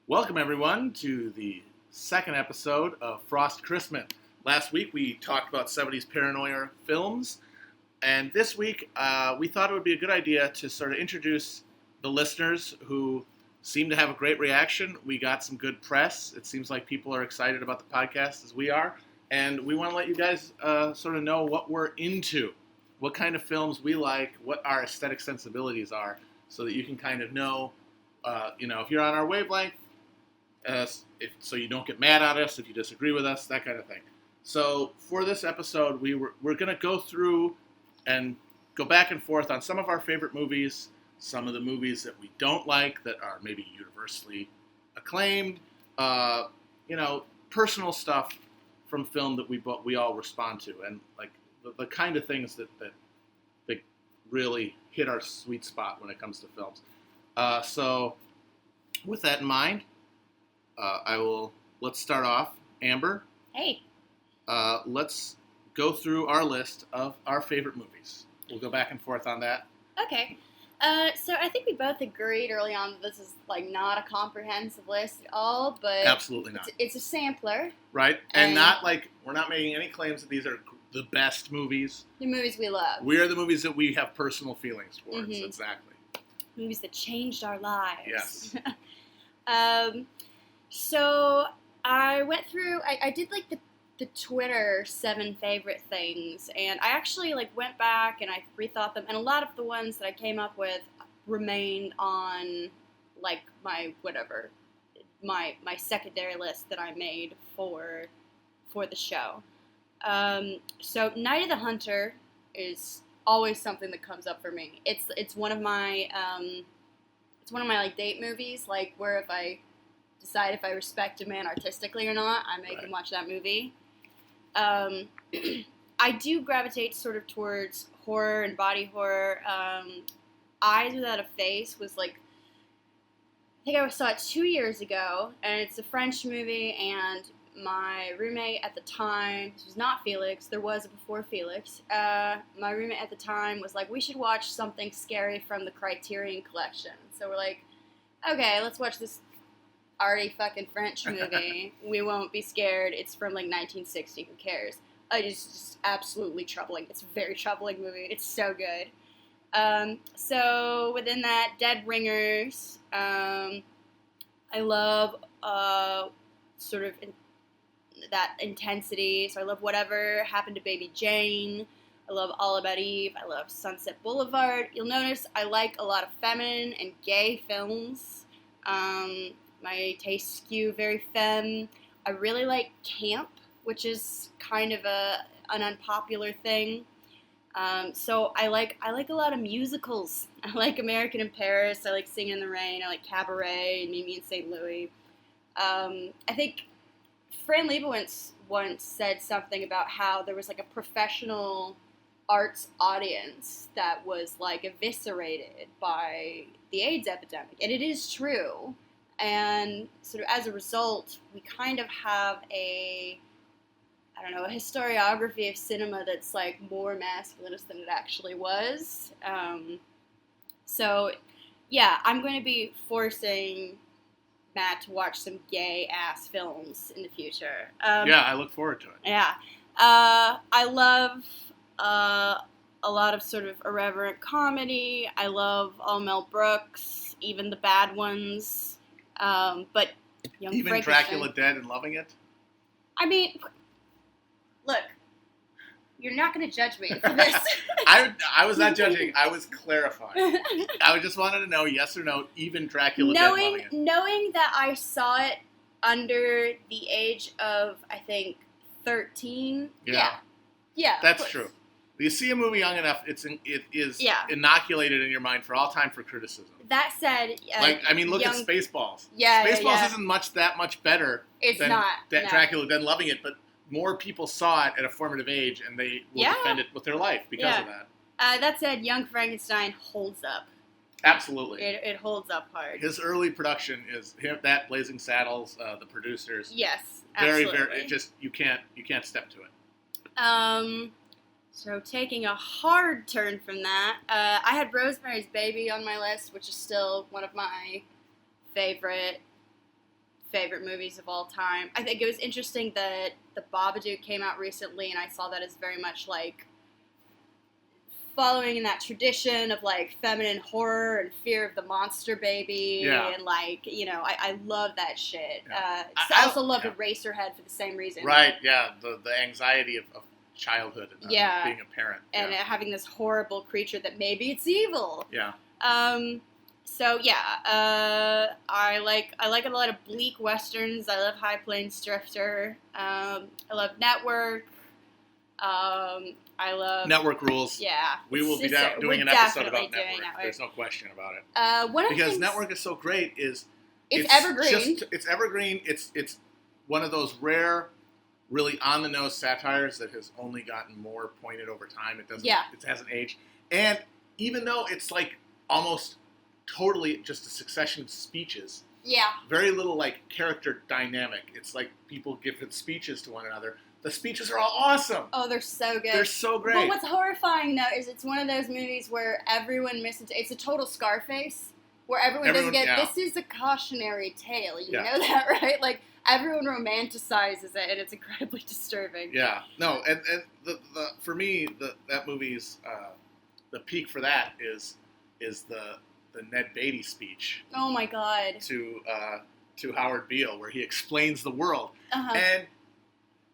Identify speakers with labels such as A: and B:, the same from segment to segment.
A: Welcome, everyone, to the second episode of Frost Christmas. Last week, we talked about 70s paranoia films, and this week, we thought it would be a good idea to sort of introduce the listeners who seem to have a great reaction. We got some good press. It seems like people are excited about the podcast as we are, and we want to let you guys sort of know what we're into, what kind of films we like, what our aesthetic sensibilities are, so that you can kind of know, if you're on our wavelength, so you don't get mad at us if you disagree with us, that kind of thing. So for this episode, we're going to go through and go back and forth on some of our favorite movies, some of the movies that we don't like that are maybe universally acclaimed, personal stuff from film that we all respond to, and like the kind of things that really hit our sweet spot when it comes to films. So with that in mind, let's start off. Amber.
B: Hey.
A: Let's go through our list of our favorite movies. We'll go back and forth on that.
B: Okay. So I think we both agreed early on that this is not a comprehensive list at all, but
A: absolutely not.
B: It's a sampler,
A: right? And not we're not making any claims that these are the best movies.
B: The movies we love.
A: We are the movies that we have personal feelings towards. Mm-hmm. Exactly.
B: Movies that changed our lives.
A: Yes.
B: So I went through. I did the Twitter 7 favorite things, and I actually went back and I rethought them, and a lot of the ones that I came up with remained on my secondary list that I made for the show. So Night of the Hunter is always something that comes up for me. It's one of my date movies, where if I decide if I respect a man artistically or not, I make him watch that movie. I do gravitate sort of towards horror and body horror. Eyes Without a Face was I think I saw it 2 years ago, and it's a French movie, and my roommate at the time, this was not Felix, there was a before Felix, my roommate at the time was we should watch something scary from the Criterion Collection. So we're okay, let's watch this already fucking French movie. We won't be scared. It's from 1960. Who cares? It's just absolutely troubling. It's a very troubling movie. It's so good. So within that, Dead Ringers. I love sort of that intensity. So I love Whatever Happened to Baby Jane. I love All About Eve. I love Sunset Boulevard. You'll notice I like a lot of feminine and gay films. My tastes skew very femme. I really like camp, which is kind of an unpopular thing. So I like a lot of musicals. I like American in Paris. I like Singing in the Rain. I like Cabaret and Meet Me in St. Louis. I think Fran Lebowitz once said something about how there was a professional arts audience that was eviscerated by the AIDS epidemic, and it is true. And sort of as a result, we kind of have a historiography of cinema that's more masculinist than it actually was. So, yeah, I'm going to be forcing Matt to watch some gay-ass films in the future.
A: Yeah, I look forward to it.
B: Yeah. I love a lot of sort of irreverent comedy. I love all Mel Brooks, even the bad ones. But Young
A: even Dracula Dead and loving it?
B: I mean, look, you're not going to judge me for this.
A: I was not judging. I was clarifying. I just wanted to know, yes or no, even Dracula Dead loving it.
B: Knowing that I saw it under the age of, I think, 13. Yeah.
A: That's true. You see a movie young enough, it is inoculated in your mind for all time for criticism.
B: That said,
A: look at Spaceballs.
B: Yeah,
A: Spaceballs isn't that much better than Dracula Dead loving it, but more people saw it at a formative age, and they will defend it with their life because of that.
B: That said, Young Frankenstein holds up.
A: Absolutely.
B: It holds up hard.
A: His early production is that Blazing Saddles, the producers.
B: Yes, absolutely.
A: Very, very. It just you can't step to it.
B: So taking a hard turn from that, I had Rosemary's Baby on my list, which is still one of my favorite favorite movies of all time. I think it was interesting that The Babadook came out recently, and I saw that as very much like following in that tradition of like feminine horror and fear of the monster baby, and like, you know, I love that shit. I also love Eraserhead for the same reason.
A: Right, yeah, the anxiety of childhood and being a parent.
B: And having this horrible creature that maybe it's evil.
A: Yeah.
B: So yeah, I like a lot of Bleak westerns. I love High Plains Drifter. I love Network. I love
A: Network rules.
B: Yeah,
A: we will be doing an episode about Network. There's no question about it. Because Network is so great. It's evergreen. It's evergreen. It's one of those rare, really on the nose satires that has only gotten more pointed over time. It hasn't aged. And even though it's like almost totally just a succession of speeches.
B: Yeah.
A: Very little like character dynamic. It's like people giving speeches to one another. The speeches are all awesome.
B: Oh, they're so good.
A: They're so great.
B: But what's horrifying, though, is it's one of those movies where everyone it's a total Scarface, where everyone doesn't get, this is a cautionary tale. You know that, right? Like, everyone romanticizes it, and it's incredibly disturbing.
A: Yeah. No, and for me, that movie's, the peak for that is the Ned Beatty speech.
B: Oh, my God.
A: To Howard Beale, where he explains the world.
B: Uh-huh.
A: And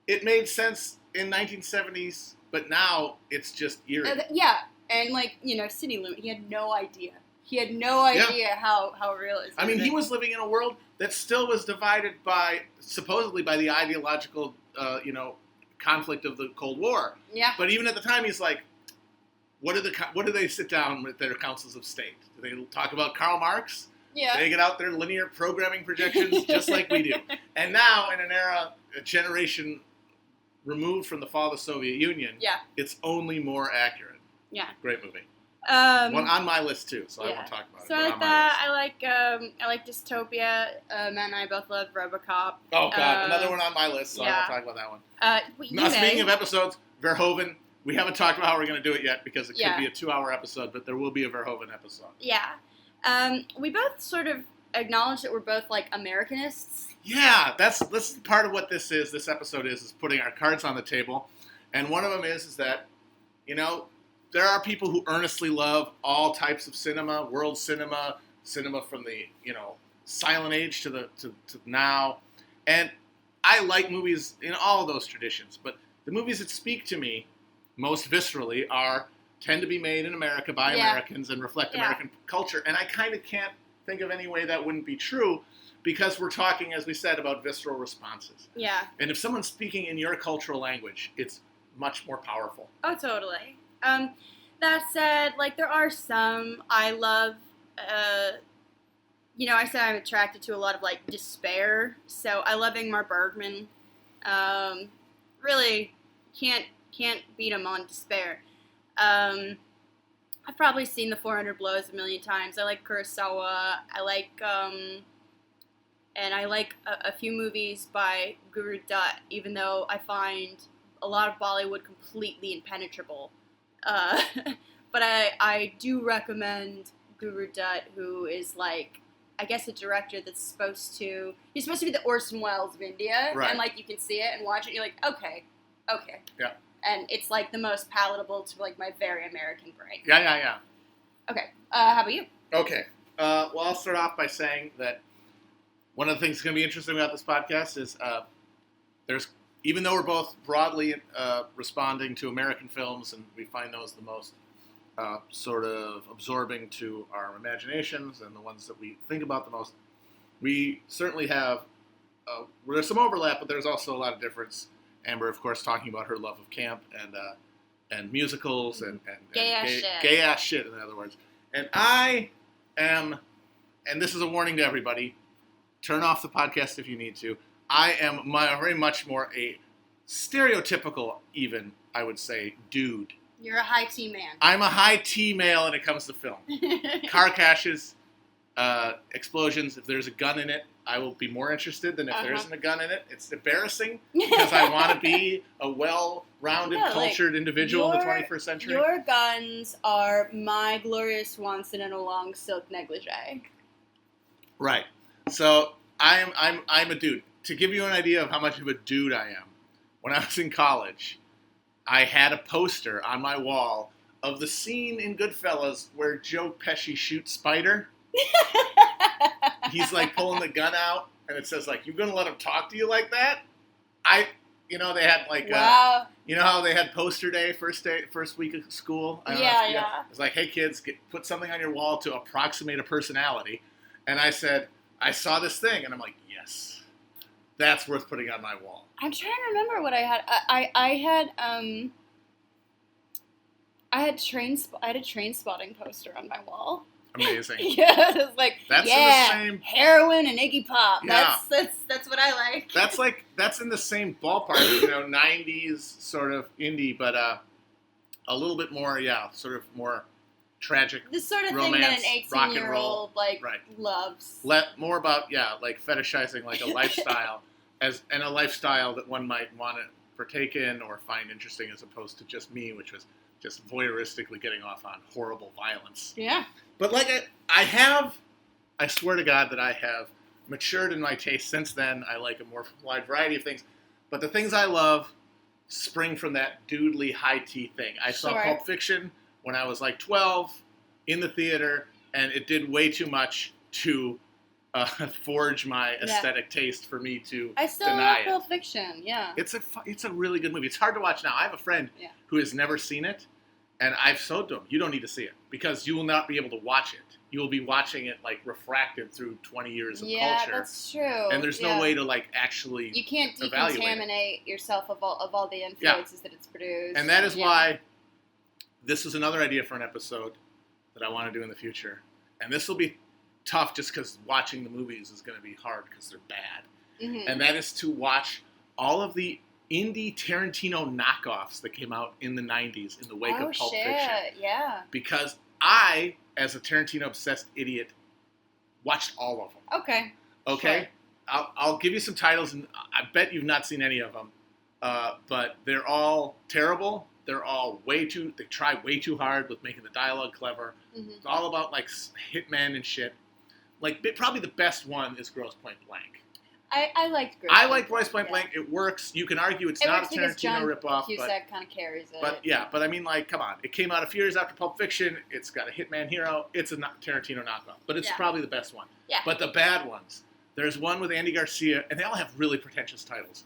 A: it made sense in 1970s, but now it's just eerie.
B: Yeah, and like, you know, City Limit, he had no idea. He had no idea how real it is.
A: I mean, he was living in a world that still was divided supposedly by the ideological, conflict of the Cold War.
B: Yeah.
A: But even at the time, he's like, what do they sit down with their councils of state? Do they talk about Karl Marx?
B: Yeah.
A: They get out their linear programming projections just like we do. And now, in a generation removed from the fall of the Soviet Union, it's only more accurate.
B: Yeah.
A: Great movie. One on my list too, so I won't talk about it.
B: So I like that. I like Dystopia. Matt and I both love Robocop.
A: Oh God, another one on my list, so I won't talk about that one. Now, speaking of episodes, Verhoeven. We haven't talked about how we're going to do it yet because it could be a 2-hour episode, but there will be a Verhoeven episode.
B: Yeah. We both sort of acknowledge that we're both like Americanists.
A: Yeah, this is part of what this is. This episode is putting our cards on the table, and one of them is that, you know, there are people who earnestly love all types of cinema, world cinema, cinema from the, you know, silent age to now, and I like movies in all of those traditions. But the movies that speak to me most viscerally tend to be made in America by Americans and reflect American culture, and I kind of can't think of any way that wouldn't be true. Because we're talking, as we said, about visceral responses. Yeah. And if someone's speaking in your cultural language, it's much more powerful.
B: Oh, totally. That said, like, there are some I love, you know, I said I'm attracted to a lot of, like, despair. So I love Ingmar Bergman. Really can't beat him on despair. I've probably seen The 400 Blows a million times. I like Kurosawa. I like, and I like a few movies by Guru Dutt, even though I find a lot of Bollywood completely impenetrable. But I do recommend Guru Dutt, who is like, I guess a director that's he's supposed to be the Orson Welles of India. Right. And like you can see it and watch it and you're like, okay.
A: Yeah.
B: And it's like the most palatable to like my very American brain.
A: Yeah.
B: Okay. How about you?
A: Okay. Well, I'll start off by saying that one of the things that's going to be interesting about this podcast is even though we're both broadly responding to American films and we find those the most sort of absorbing to our imaginations and the ones that we think about the most, we certainly have, there's some overlap, but there's also a lot of difference. Amber, of course, talking about her love of camp and musicals and gay-ass shit, in other words. And I am, and this is a warning to everybody, turn off the podcast if you need to. I am very much more a stereotypical, even, I would say, dude.
B: You're a high T man.
A: I'm a high T male when it comes to film. Car crashes, explosions, if there's a gun in it, I will be more interested than if there isn't a gun in it. It's embarrassing because I want to be a well-rounded, cultured individual in the 21st century.
B: Your guns are my Gloria Swanson in a long silk negligee.
A: Right. So I'm a dude. To give you an idea of how much of a dude I am, when I was in college, I had a poster on my wall of the scene in Goodfellas where Joe Pesci shoots Spider. He's like pulling the gun out, and it says like, "You gonna let him talk to you like that?" They had like,
B: wow.
A: You know how they had poster day, first week of school?
B: Yeah.
A: It's like, hey kids, put something on your wall to approximate a personality. And I said, I saw this thing, and I'm like, yes, that's worth putting on my wall.
B: I'm trying to remember what I had. I had a train spotting poster on my wall.
A: Amazing.
B: Yeah, it was like,
A: that's
B: in the
A: same
B: heroin and Iggy Pop.
A: Yeah.
B: That's what I like.
A: That's in the same ballpark, 90s sort of indie, but a little bit more, sort of more tragic.
B: This sort of
A: romance,
B: thing that
A: rock
B: an
A: and roll,
B: 18-year-old loves.
A: More about like fetishizing like a lifestyle and a lifestyle that one might want to partake in or find interesting, as opposed to just me, which was just voyeuristically getting off on horrible violence.
B: Yeah.
A: But like I swear to God that I have matured in my taste since then. I like a more wide variety of things. But the things I love spring from that doodly high tea thing. I saw Pulp Fiction when I was like 12 in the theater, and it did way too much to forge my aesthetic taste for me to
B: I still
A: deny
B: love Pulp Fiction, yeah.
A: It's a really good movie. It's hard to watch now. I have a friend who has never seen it, and I've told him, you don't need to see it, because you will not be able to watch it. You will be watching it like refracted through 20 years of culture.
B: Yeah, that's true.
A: And there's no way to like actually
B: you can't decontaminate yourself of all the influences that it's produced.
A: And that is why this is another idea for an episode that I want to do in the future. And this will be tough just because watching the movies is going to be hard because they're bad.
B: Mm-hmm.
A: And that is to watch all of the indie Tarantino knockoffs that came out in the 90s in the wake of Pulp Fiction.
B: Yeah.
A: Because I, as a Tarantino-obsessed idiot, watched all of them.
B: Okay.
A: Sure. I'll give you some titles, and I bet you've not seen any of them. But they're all terrible. They're all they try way too hard with making the dialogue clever.
B: Mm-hmm.
A: It's all about like hitmen and shit. Like probably the best one is Grosse Pointe Blank.
B: I liked Grosse.
A: I like Grosse Pointe Blank. It works. You can argue it's not a Tarantino ripoff,
B: Cusack kind of carries it.
A: But I mean, like, come on. It came out a few years after Pulp Fiction. It's got a hitman hero. It's a Tarantino knockoff, but it's probably the best one.
B: Yeah.
A: But the bad ones, there's one with Andy Garcia, and they all have really pretentious titles.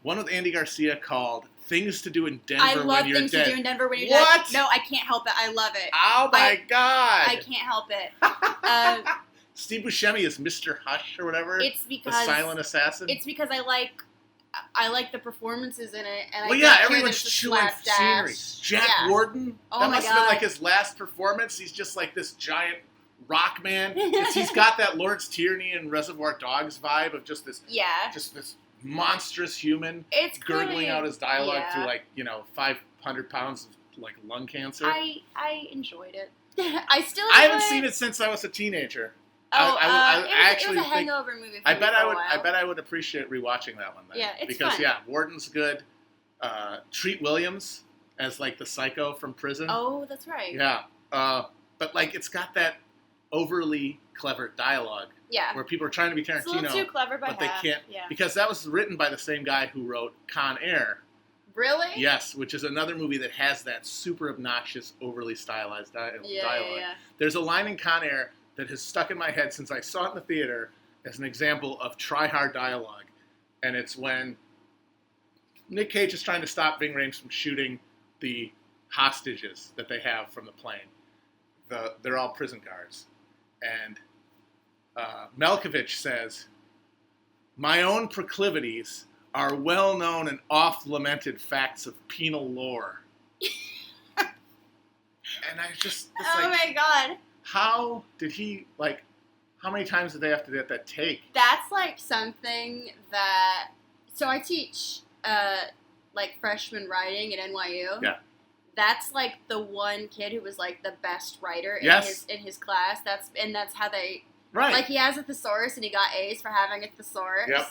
A: One with Andy Garcia called Things to Do in Denver When You're Dead.
B: I love Things to Do in Denver When You're
A: What?
B: Dead. No, I can't help it. I love it.
A: Oh my God.
B: I can't help it.
A: Steve Buscemi is Mr. Hush or whatever.
B: It's because
A: the silent assassin.
B: It's because I like the performances in it, and
A: everyone's chewing scenery. Jack Warden. That must have been like his last performance. He's just like this giant rock man. He's got that Lawrence Tierney and Reservoir Dogs vibe of just this monstrous human gurgling out his dialogue through 500 pounds of like lung cancer.
B: I enjoyed it.
A: I haven't seen it since I was a teenager.
B: It was a hangover movie.
A: I bet I would appreciate rewatching that one. Then.
B: Yeah, it's
A: because
B: fun.
A: Warden's good. Treat Williams as like the psycho from prison.
B: Oh, that's right.
A: Yeah, but like it's got that overly clever dialogue.
B: Yeah.
A: Where people are trying to be Tarantino,
B: it's a little too clever by
A: but they can't because that was written by the same guy who wrote Con Air.
B: Really?
A: Yes, which is another movie that has that super obnoxious, overly stylized dialogue.
B: Yeah.
A: There's a line in Con Air that has stuck in my head since I saw it in the theater as an example of try-hard dialogue. And it's when Nick Cage is trying to stop Ving Rhames from shooting the hostages that they have from the plane. They're all prison guards. And Malkovich says, "My own proclivities are well-known and oft-lamented facts of penal lore." And I just...
B: my God.
A: How did he, how many times did they have to get that take?
B: That's, something that... So I teach, freshman writing at NYU.
A: Yeah.
B: That's, the one kid who was, the best writer in his class. That's how they...
A: Right.
B: He has a thesaurus, and he got A's for having a thesaurus.
A: Yep.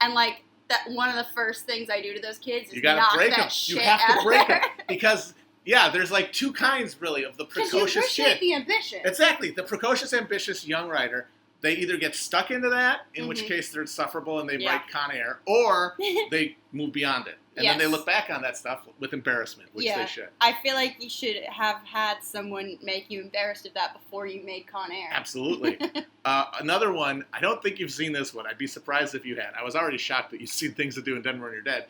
B: And, that one of the first things I do to those kids is
A: knock break
B: that
A: them.
B: shit
A: You have
B: out
A: to break
B: of
A: them. Because... Yeah, there's two kinds really of the precocious
B: you
A: kid.
B: the ambition.
A: Exactly, the precocious, ambitious young writer, they either get stuck into that, in which case they're insufferable and they write Con Air, or they move beyond it. And then they look back on that stuff with embarrassment, which they should.
B: I feel like you should have had someone make you embarrassed of that before you made Con Air.
A: Absolutely. Another one, I don't think you've seen this one. I'd be surprised if you had. I was already shocked that you've seen Things to Do in Denver When You're Dead.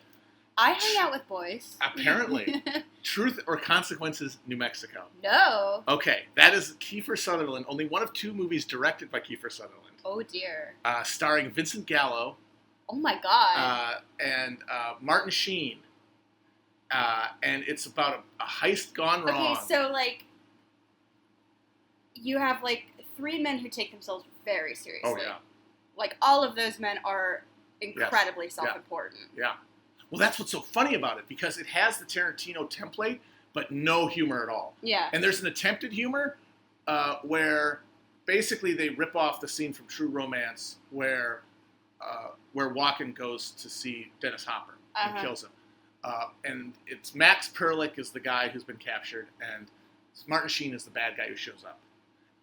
B: I hang out with boys.
A: Apparently. Truth or Consequences, New Mexico.
B: No.
A: Okay, that is Kiefer Sutherland, only one of 2 movies directed by Kiefer Sutherland.
B: Oh, dear.
A: Starring Vincent Gallo.
B: Oh, my God.
A: And Martin Sheen. And it's about a heist gone wrong.
B: Okay, so, like, you have, like, 3 men who take themselves very seriously.
A: Oh, yeah.
B: Like, all of those men are incredibly self-important.
A: Yeah. Well, that's what's so funny about it, because it has the Tarantino template, but no humor at all.
B: Yeah.
A: And there's an attempted humor where basically they rip off the scene from True Romance where Walken goes to see Dennis Hopper and kills him. And it's Max Perlich is the guy who's been captured, and Martin Sheen is the bad guy who shows up.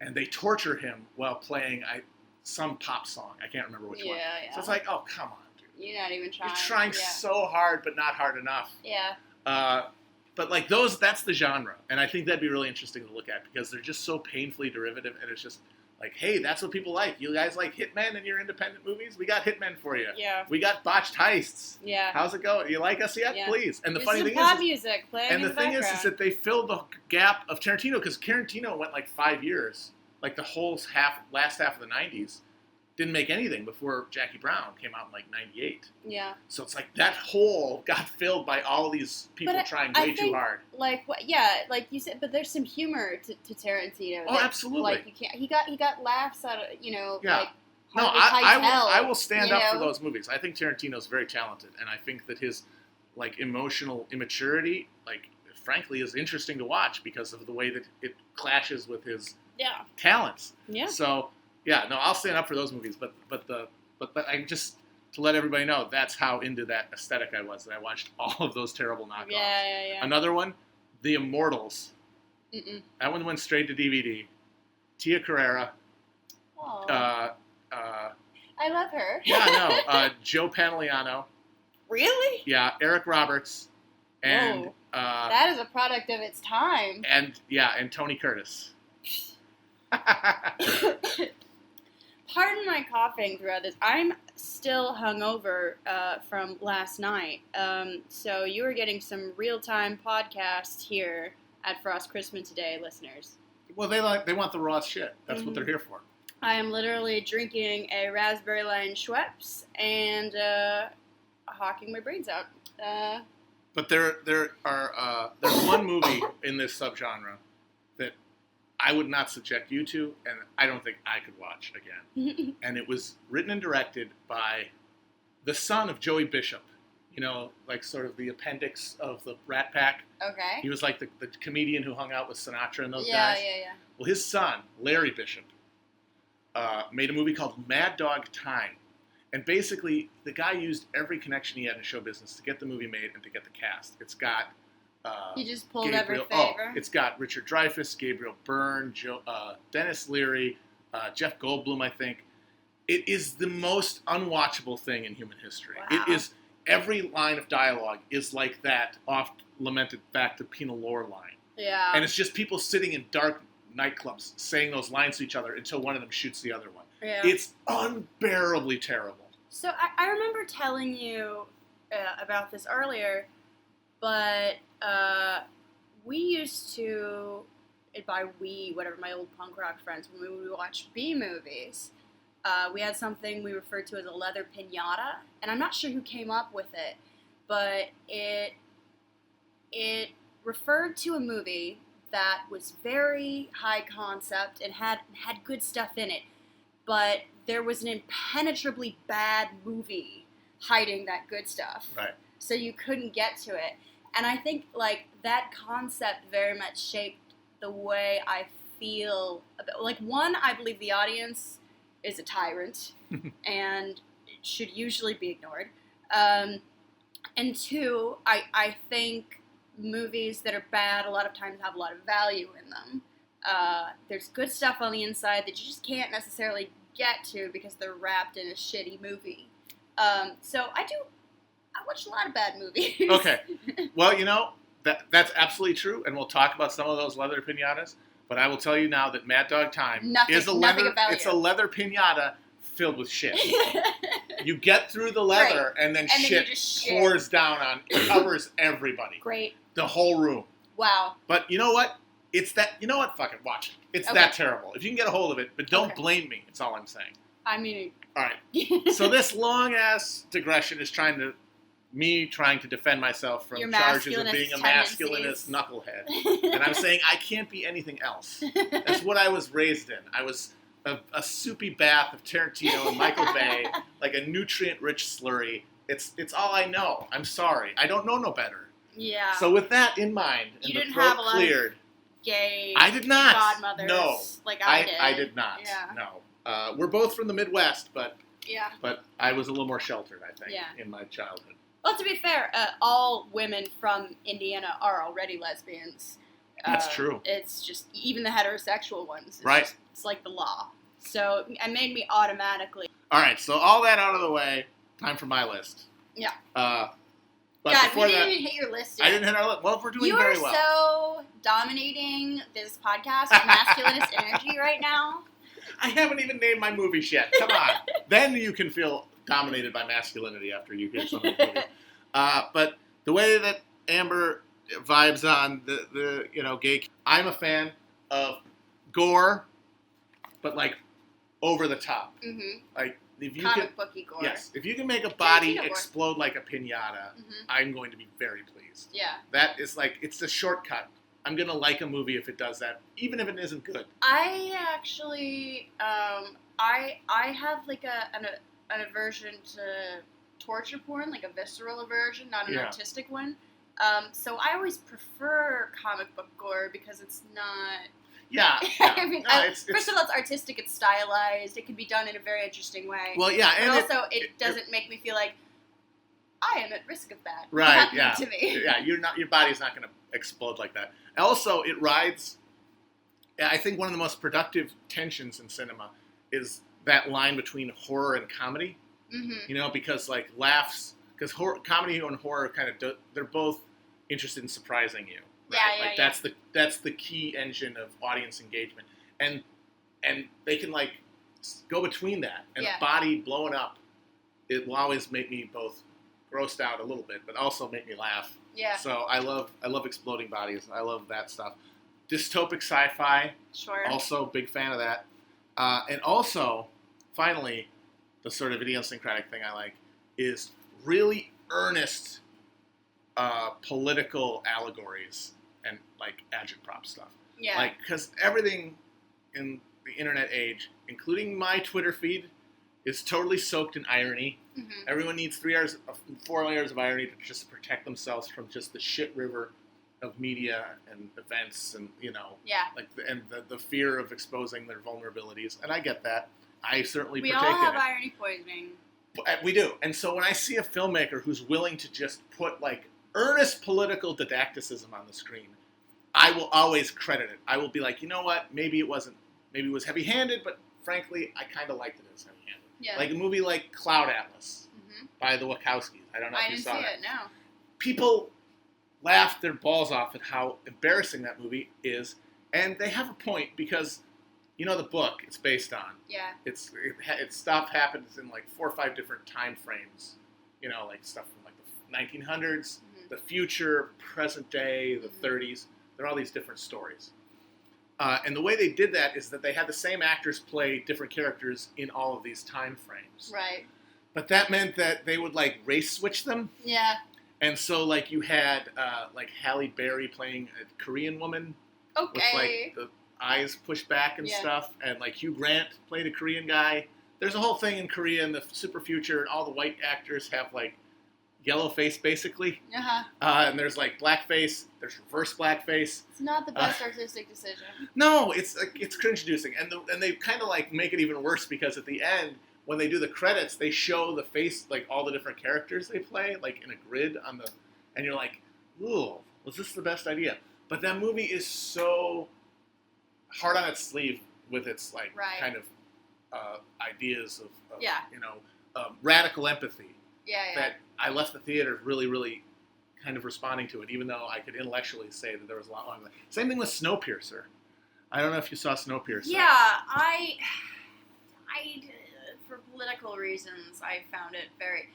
A: And they torture him while playing some pop song. I can't remember which one.
B: Yeah.
A: So it's like, oh, come on.
B: You're not even trying.
A: You're trying so hard, but not hard enough.
B: Yeah.
A: But like that's the genre. And I think that'd be really interesting to look at, because they're just so painfully derivative, and it's just like, hey, that's what people like. You guys like Hitmen in your independent movies? We got Hitmen for you.
B: Yeah.
A: We got botched heists.
B: Yeah.
A: How's it going? You like us yet?
B: Yeah.
A: Please. And the
B: There's
A: funny
B: some
A: thing
B: pop
A: is,
B: music playing
A: and
B: in
A: the thing is that they filled the gap of Tarantino, because Tarantino went like 5 years, like the whole last half of the 90s. Didn't make anything before Jackie Brown came out in like 98.
B: Yeah.
A: So it's like that hole got filled by all these people trying way too hard.
B: Like you said, but there's some humor to Tarantino.
A: Oh, absolutely.
B: Like you can't. He got laughs out of like.
A: No, I will stand up for those movies. I think Tarantino's very talented, and I think that his like emotional immaturity, like frankly, is interesting to watch because of the way that it clashes with his talents. Yeah. So. Yeah, no, I'll stand up for those movies, but I just to let everybody know that's how into that aesthetic I was, that I watched all of those terrible knockoffs.
B: Yeah.
A: Another one, The Immortals. That one went straight to DVD. Tia Carrera.
B: I love her.
A: Joe Pantoliano.
B: Really?
A: Yeah, Eric Roberts, and
B: that is a product of its time.
A: And Tony Curtis.
B: Pardon my coughing throughout this. I'm still hungover from last night. So you are getting some real-time podcast here at Frost Christman today, listeners.
A: Well, they want the raw shit. That's what they're here for.
B: I am literally drinking a raspberry line Schweppes and hawking my brains out.
A: But there's one movie in this subgenre that I would not subject you to, and I don't think I could watch again. And it was written and directed by the son of Joey Bishop. You know, like sort of the appendix of the Rat Pack.
B: Okay.
A: He was like the comedian who hung out with Sinatra and those guys.
B: Yeah.
A: Well, his son, Larry Bishop, made a movie called Mad Dog Time. And basically, the guy used every connection he had in show business to get the movie made and to get the cast. It's got...
B: he just pulled every favor.
A: It's got Richard Dreyfuss, Gabriel Byrne, Dennis Leary, Jeff Goldblum, I think. It is the most unwatchable thing in human history.
B: Wow.
A: It is... Every line of dialogue is like that oft-lamented back to penal lore line.
B: Yeah.
A: And it's just people sitting in dark nightclubs saying those lines to each other until one of them shoots the other one.
B: Yeah.
A: It's unbearably terrible.
B: So I remember telling you about this earlier, but we used to, and by we, whatever, my old punk rock friends, when we would watch B movies, we had something we referred to as a leather pinata, and I'm not sure who came up with it, but it referred to a movie that was very high concept and had good stuff in it, but there was an impenetrably bad movie hiding that good stuff.
A: Right.
B: So you couldn't get to it. And I think, like, that concept very much shaped the way I feel about, like, one, I believe the audience is a tyrant and should usually be ignored. And two, I think movies that are bad a lot of times have a lot of value in them. There's good stuff on the inside that you just can't necessarily get to because they're wrapped in a shitty movie. So I watch a lot of bad movies.
A: Okay. Well, that's absolutely true, and we'll talk about some of those leather pinatas. But I will tell you now that Mad Dog Time is a leather pinata filled with shit. You get through the leather, and then shit pours down on, covers everybody.
B: Great.
A: The whole room.
B: Wow.
A: But you know what? Fucking watch it. It's that terrible. If you can get a hold of it, but don't blame me. That's all I'm saying.
B: I mean...
A: All right. So this long-ass digression is trying to defend myself from charges of being a masculinist knucklehead. And I'm saying I can't be anything else. That's what I was raised in. I was a soupy bath of Tarantino and Michael Bay, like a nutrient-rich slurry. It's all I know. I'm sorry. I don't know no better.
B: Yeah.
A: So with that in mind, and the throat cleared,
B: gay
A: I did not.
B: godmothers.
A: No.
B: Like I did.
A: I did not.
B: Yeah.
A: No. We're both from the Midwest, but
B: yeah.
A: But I was a little more sheltered, I think,
B: Yeah.
A: in my childhood.
B: Well, to be fair, all women from Indiana are already lesbians.
A: That's true.
B: It's just, even the heterosexual ones.
A: Right.
B: It's like the law. So it made me automatically.
A: All right, so all that out of the way, time for my list.
B: Yeah.
A: But
B: God,
A: before
B: we didn't even hit your list yet.
A: I didn't hit our list. Well, we're doing very well.
B: You are so dominating this podcast with masculinist energy right now.
A: I haven't even named my movies yet. Come on. Then you can feel dominated by masculinity after you hear some of the movies. But the way that Amber vibes on the gay, I'm a fan of gore, but like over the top.
B: Mm-hmm.
A: Like if you
B: comic booky gore.
A: Yes, if you can make a body explode like a pinata, I'm going to be very pleased.
B: Yeah.
A: That is like, it's a shortcut. I'm going to like a movie if it does that, even if it isn't good.
B: I actually, I have like an aversion to torture porn, like a visceral aversion, not an artistic one. So I always prefer comic book gore because it's not...
A: Yeah.
B: I mean, first of all, it's artistic, it's stylized, it can be done in a very interesting way.
A: Well, yeah.
B: And also, it doesn't make me feel like I am at risk of that
A: happening
B: to me.
A: Yeah, your body's not going to explode like that. Also, it rides... I think one of the most productive tensions in cinema is that line between horror and comedy. Mm-hmm. Because like laughs... Because comedy and horror kind of... they're both interested in surprising you. Right? That's the key engine of audience engagement, and they can like go between that and a body blowing up. It will always make me both grossed out a little bit, but also make me laugh.
B: Yeah.
A: So I love exploding bodies. I love that stuff. Dystopic sci-fi.
B: Sure.
A: Also big fan of that. And also, finally, the sort of idiosyncratic thing I like is really earnest political allegories and like agitprop stuff.
B: Yeah.
A: Like, because everything in the internet age, including my Twitter feed, is totally soaked in irony. Mm-hmm. Everyone needs 4 layers of irony to just protect themselves from just the shit river of media and events and, like the fear of exposing their vulnerabilities. And I get that. I certainly partake in it.
B: We all have irony poisoning.
A: We do. And so when I see a filmmaker who's willing to just put like earnest political didacticism on the screen, I will always credit it. I will be like, you know what? Maybe it was heavy-handed, but frankly, I kind of liked it as heavy-handed.
B: Yeah.
A: Like a movie like Cloud Atlas by the Wachowskis. I don't know if you saw that.
B: I didn't see it, no.
A: People laughed their balls off at how embarrassing that movie is, and they have a point because, the book it's based on.
B: Yeah.
A: It stuff happens in like 4 or 5 different time frames. Like stuff from like the 1900s, the future, present day, the 30s. There are all these different stories. And the way they did that is that they had the same actors play different characters in all of these time frames.
B: Right.
A: But that meant that they would like race switch them.
B: Yeah.
A: And so like you had like Halle Berry playing a Korean woman.
B: Okay.
A: With like the eyes pushed back and stuff. And like Hugh Grant played a Korean guy. There's a whole thing in Korea in the super future, and all the white actors have like yellow face basically.
B: Uh-huh.
A: And there's like blackface. There's reverse blackface.
B: It's not the best artistic decision.
A: No, it's cringe-inducing, and they kind of like make it even worse because at the end, when they do the credits, they show the face, like all the different characters they play, like in a grid and you're like, ooh, was this the best idea? But that movie is so hard on its sleeve with its like kind of ideas of
B: Yeah.
A: radical empathy.
B: Yeah.
A: That I left the theater really, really kind of responding to it, even though I could intellectually say that there was a lot wrong with it. Same thing with Snowpiercer. I don't know if you saw Snowpiercer.
B: Yeah, I for political reasons, I found it very,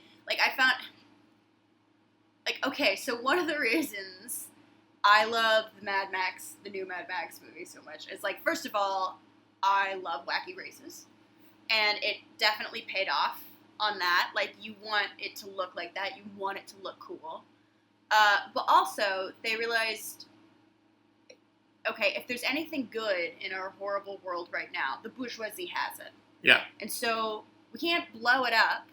B: okay, so one of the reasons I love the new Mad Max movie so much is, like, first of all, I love wacky races, and it definitely paid off on that. Like, you want it to look like that, you want it to look cool. But also, they realized, okay, if there's anything good in our horrible world right now, the bourgeoisie has it.
A: Yeah.
B: And so we can't blow it up.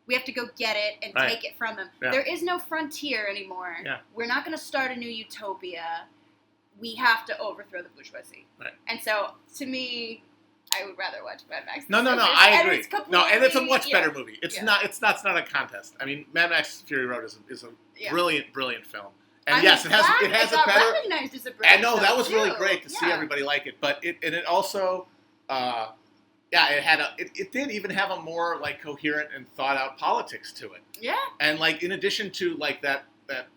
B: We have to go get it and
A: Right.
B: take it from them.
A: Yeah.
B: There is no frontier anymore.
A: Yeah.
B: We're not going to start a new utopia. We have to overthrow the bourgeoisie.
A: Right.
B: And so, to me, I would rather watch Mad Max.
A: No, I agree. And it's a much better movie. It's not a contest. I mean, Mad Max Fury Road is a brilliant film. And yes, it has a better.
B: Recognized as a brilliant
A: I know that was
B: film,
A: really
B: too.
A: great to see everybody like it, but it also, it did even have a more, like, coherent and thought out politics to it.
B: Yeah.
A: And, like, in addition to, like, that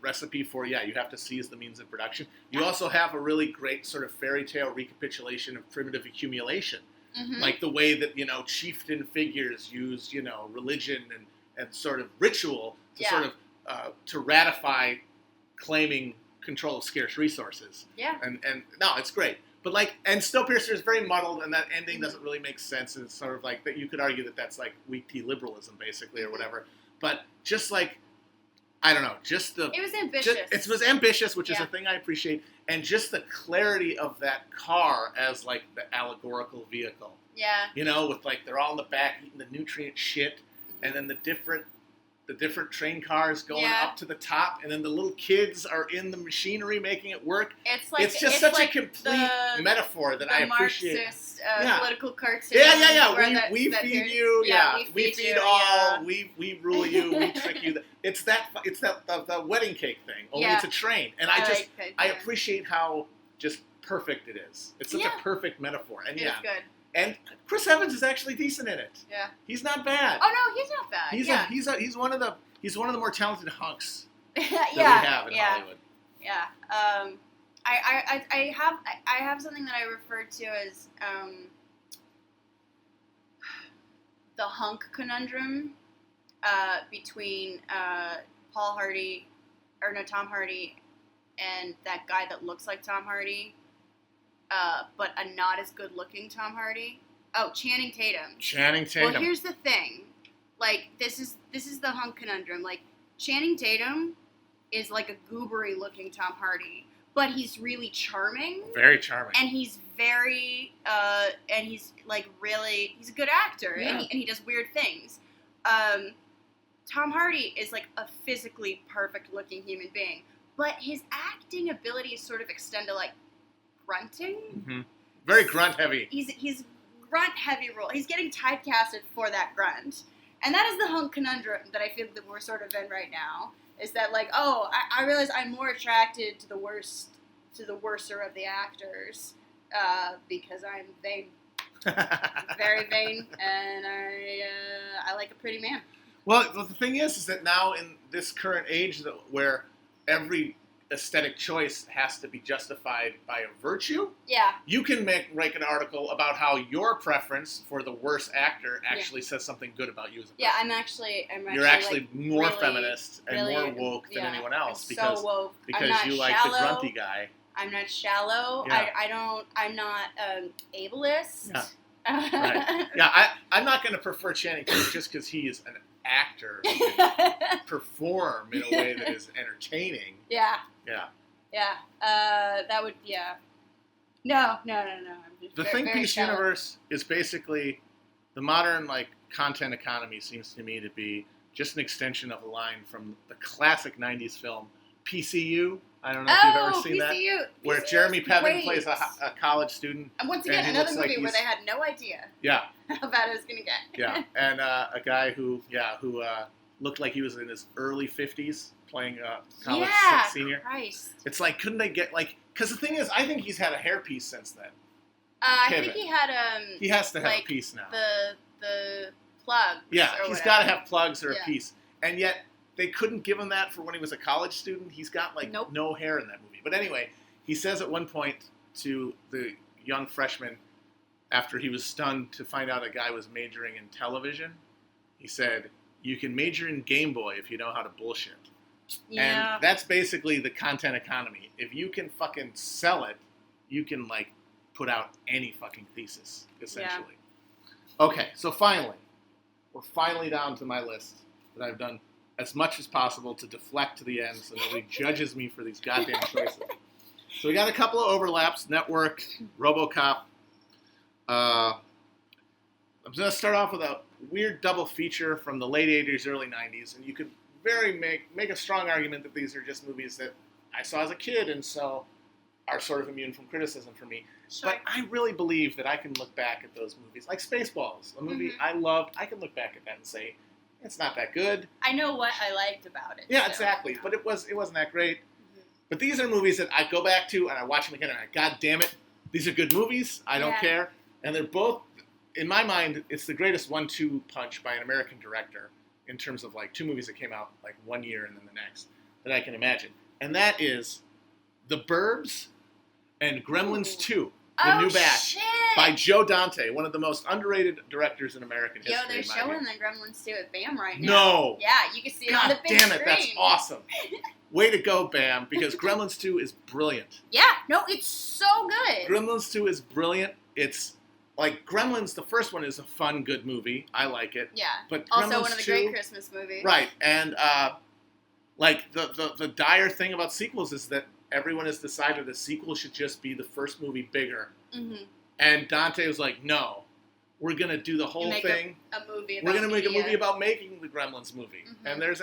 A: recipe for, you have to seize the means of production, you also have a really great sort of fairy tale recapitulation of primitive accumulation.
B: Mm-hmm.
A: Like the way that, chieftain figures use, religion and sort of ritual to sort of, to ratify claiming control of scarce resources.
B: Yeah.
A: And no, it's great. But, like, and Snowpiercer is very muddled, and that ending doesn't really make sense. And it's sort of like that you could argue that that's like weak tea liberalism, basically, or whatever. But just like, I don't know, it was ambitious. It was ambitious, which is a thing I appreciate, and just the clarity of that car as, like, the allegorical vehicle.
B: Yeah.
A: With, like, they're all in the back eating the nutrient shit, and then the different train cars going up to the top, and then the little kids are in the machinery making it work. It's just such a complete metaphor that I appreciate.
B: Marxist political cartoon.
A: Yeah. We feed you. We feed all.
B: Yeah.
A: We rule you. We trick you. It's the wedding cake thing. Only it's a train, and I appreciate how just perfect it is. It's such a perfect metaphor, and
B: it's good.
A: And Chris Evans is actually decent in it.
B: Yeah.
A: He's not bad.
B: Oh no, he's not bad.
A: He's one of the more talented hunks that we
B: yeah.
A: have in Hollywood.
B: Yeah. I have something that I refer to as the hunk conundrum between Tom Hardy and that guy that looks like Tom Hardy. But a not as good looking Tom Hardy. Oh, Channing Tatum. Well, here's the thing. Like, this is the hunk conundrum. Like, Channing Tatum is like a goobery looking Tom Hardy, but he's really charming.
A: Very charming.
B: And he's very and he's like really he's a good actor and he does weird things. Tom Hardy is like a physically perfect looking human being, but his acting abilities sort of extend to, like, grunting.
A: Mm-hmm. Very grunt heavy.
B: He's grunt heavy role. He's getting typecasted for that grunt. And that is the hunk conundrum that I feel that we're sort of in right now. Is that, like, I realize I'm more attracted to the worser of the actors because I'm vain. Very vain, and I like a pretty man.
A: Well, the thing is that now in this current age where every aesthetic choice has to be justified by a virtue.
B: Yeah.
A: You can make an article about how your preference for the worst actor actually says something good about you as a person.
B: Yeah, I'm actually
A: You're actually
B: like,
A: more
B: really,
A: feminist and more woke than anyone else because
B: woke.
A: because you
B: shallow.
A: like the grunty guy.
B: I'm not shallow.
A: Yeah.
B: I'm not ableist.
A: Yeah. Right. Yeah, I'm not going to prefer Channing Tatum just because he is an actor who can perform in a way that is entertaining.
B: Yeah.
A: Yeah.
B: Yeah. That would. Yeah. No.
A: The Think Piece universe is basically the modern, like, content economy seems to me to be just an extension of a line from the classic '90s film PCU. I don't know if you've ever seen
B: PCU.
A: that, where Jeremy Piven plays a college student.
B: And once again, another movie where they had no idea.
A: Yeah.
B: How bad it was going to get.
A: Yeah, and a guy who looked like he was in his early 50s playing a college senior.
B: Christ.
A: It's like, couldn't they get, like, because the thing is, I think he's had a hairpiece since then.
B: I
A: pivot.
B: think he had
A: He has to have
B: like
A: a piece now.
B: the plug.
A: Yeah, he's got to have plugs or
B: Yeah.
A: a piece. And yet, they couldn't give him that for when he was a college student. He's got, like,
B: Nope.
A: no hair in that movie. But anyway, he says at one point to the young freshman, after he was stunned to find out a guy was majoring in television, he said, "You can major in Game Boy if you know how to bullshit."
B: Yeah.
A: And that's basically the content economy. If you can fucking sell it, you can, like, put out any fucking thesis, essentially. Okay, so finally, we're finally down to my list that I've done as much as possible to deflect to the end so nobody judges me for these goddamn choices. So we got a couple of overlaps, Network, RoboCop. I'm going to start off with a weird double feature from the late 80s, early 90s, and you could make a strong argument that these are just movies that I saw as a kid and so are sort of immune from criticism for me.
B: Sure.
A: But I really believe that I can look back at those movies, like Spaceballs, a movie I loved. I can look back at that and say, it's not that good.
B: I know what I liked about it.
A: Yeah,
B: so,
A: exactly.
B: you know.
A: But it wasn't that great.
B: Mhm.
A: But these are movies that I go back to and I watch them again and God damn it, these are good movies. I don't
B: Yeah.
A: care. And they're both, in my mind, it's the greatest 1-2 punch by an American director in terms of like two movies that came out like one year and then the next that I can imagine. And that is The Burbs and Gremlins 2, the new batch,
B: shit.
A: by Joe Dante, one of the most underrated directors in American history.
B: Yo, they're
A: in my
B: showing
A: view.
B: the Gremlins 2 at BAM right now.
A: No.
B: Yeah, you can see it on
A: God
B: the big
A: damn it,
B: screen.
A: that's awesome. Way to go, Bam, because Gremlins 2 is brilliant.
B: Yeah, no, it's so good.
A: Gremlins 2 is brilliant. It's like Gremlins, the first one is a fun, good movie. I like it.
B: Yeah.
A: But
B: Also
A: Gremlins
B: one of the
A: 2,
B: great Christmas movies.
A: Right, and like the dire thing about sequels is that everyone has decided the sequel should just be the first movie bigger.
B: Mm-hmm.
A: And Dante was like, no, we're going to do the whole
B: make
A: thing.
B: A movie about
A: We're going to make a
B: media.
A: movie about making the Gremlins movie.
B: Mhm.
A: And there's